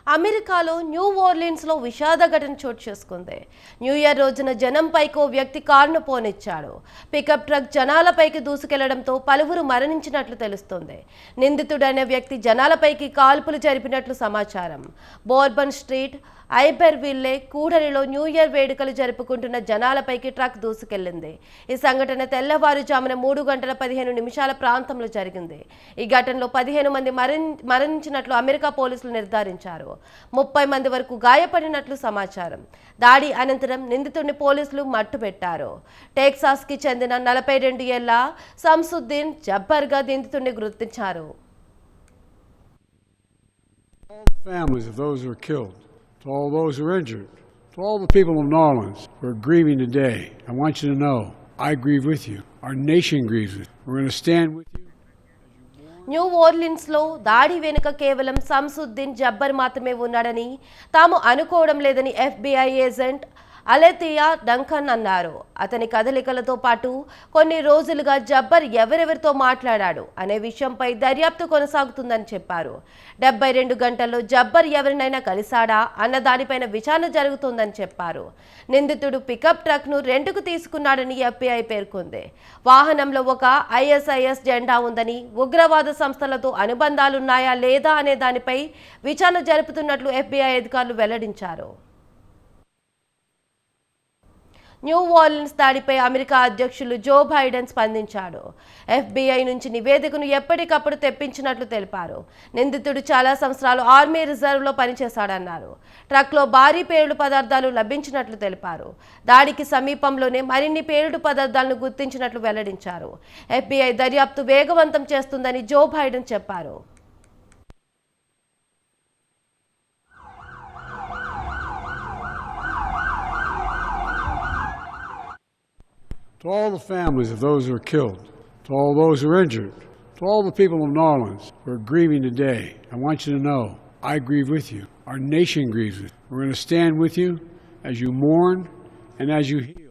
అమెరికాలో న్యూ ఓర్లీన్స్లో విషాద ఘటన చోటు చేసుకుంది. న్యూ ఇయర్ రోజున జనంపైకి ఓ వ్యక్తి కారును పోనిచ్చాడు. పికప్ ట్రక్ జనాలపైకి దూసుకెళ్లడంతో పలువురు మరణించినట్లు తెలుస్తోంది. నిందితుడైన వ్యక్తి జనాలపైకి కాల్పులు జరిపినట్లు సమాచారం. బోర్బన్ స్ట్రీట్ ఐబెర్విల్లే కూడలిలో న్యూ ఇయర్ వేడుకలు జరుపుకుంటున్న జనాలపైకి ట్రక్ దూసుకెళ్లింది. ఈ సంఘటన తెల్లవారుజామున 3:15 ప్రాంతంలో జరిగింది. ఈ ఘటనలో 15 మంది మరణించినట్లు అమెరికా పోలీసులు నిర్ధారించారు. 30 మంది వరకు గాయపడినట్లు సమాచారం. దాడి అనంతరం నిందితుడిని పోలీసులు మట్టుపెట్టారు. టెక్సాస్ కి చెందిన 42 ఏళ్ల సంసుద్దీన్ జబ్బర్గా నిందితుడిని గుర్తించారు. Families of those who were killed, to all those who were injured, to all the people of New Orleans who are grieving today, I want you to know I grieve with you. Our nation grieves with you. We're going to stand with you. New ఓర్లీన్స్లో దాడి వెనుక కేవలం సంసుద్దీన్ జబ్బర్ మాత్రమే ఉన్నాడని తాము అనుకోవడం లేదని FBI agent అలెథియా Duncan అన్నారు. అతని కదలికలతో పాటు కొన్ని రోజులుగా జబ్బర్ ఎవరెవరితో మాట్లాడాడు అనే విషయంపై దర్యాప్తు కొనసాగుతుందని చెప్పారు. 72 గంటల్లో జబ్బర్ ఎవరినైనా కలిశాడా అన్న దానిపైన విచారణ జరుగుతుందని చెప్పారు. నిందితుడు పికప్ ట్రక్ను రెంటుకు తీసుకున్నాడని FBI పేర్కొంది. వాహనంలో ఒక ISIS జెండా ఉందని, ఉగ్రవాద సంస్థలతో అనుబంధాలున్నాయా లేదా అనే దానిపై విచారణ జరుపుతున్నట్లు FBI అధికారులు వెల్లడించారు. న్యూ ఓర్లీన్స్ దాడిపై అమెరికా అధ్యక్షులు జో బైడెన్ స్పందించాడు. FBI నుంచి నివేదికను ఎప్పటికప్పుడు తెప్పించినట్లు తెలిపారు. నిందితుడు చాలా సంవత్సరాలు ఆర్మీ రిజర్వ్లో పనిచేశాడన్నారు. ట్రక్లో భారీ పేలుడు పదార్థాలు లభించినట్లు తెలిపారు. దాడికి సమీపంలోనే మరిన్ని పేలుడు పదార్థాలను గుర్తించినట్లు వెల్లడించారు. FBI దర్యాప్తు వేగవంతం చేస్తుందని జో బైడెన్ చెప్పారు. To all the families of those who were killed, to all those who are injured, to all the people of New Orleans who are grieving today, I want you to know I grieve with you. Our nation grieves with you. We're going to stand with you as you mourn and as you heal.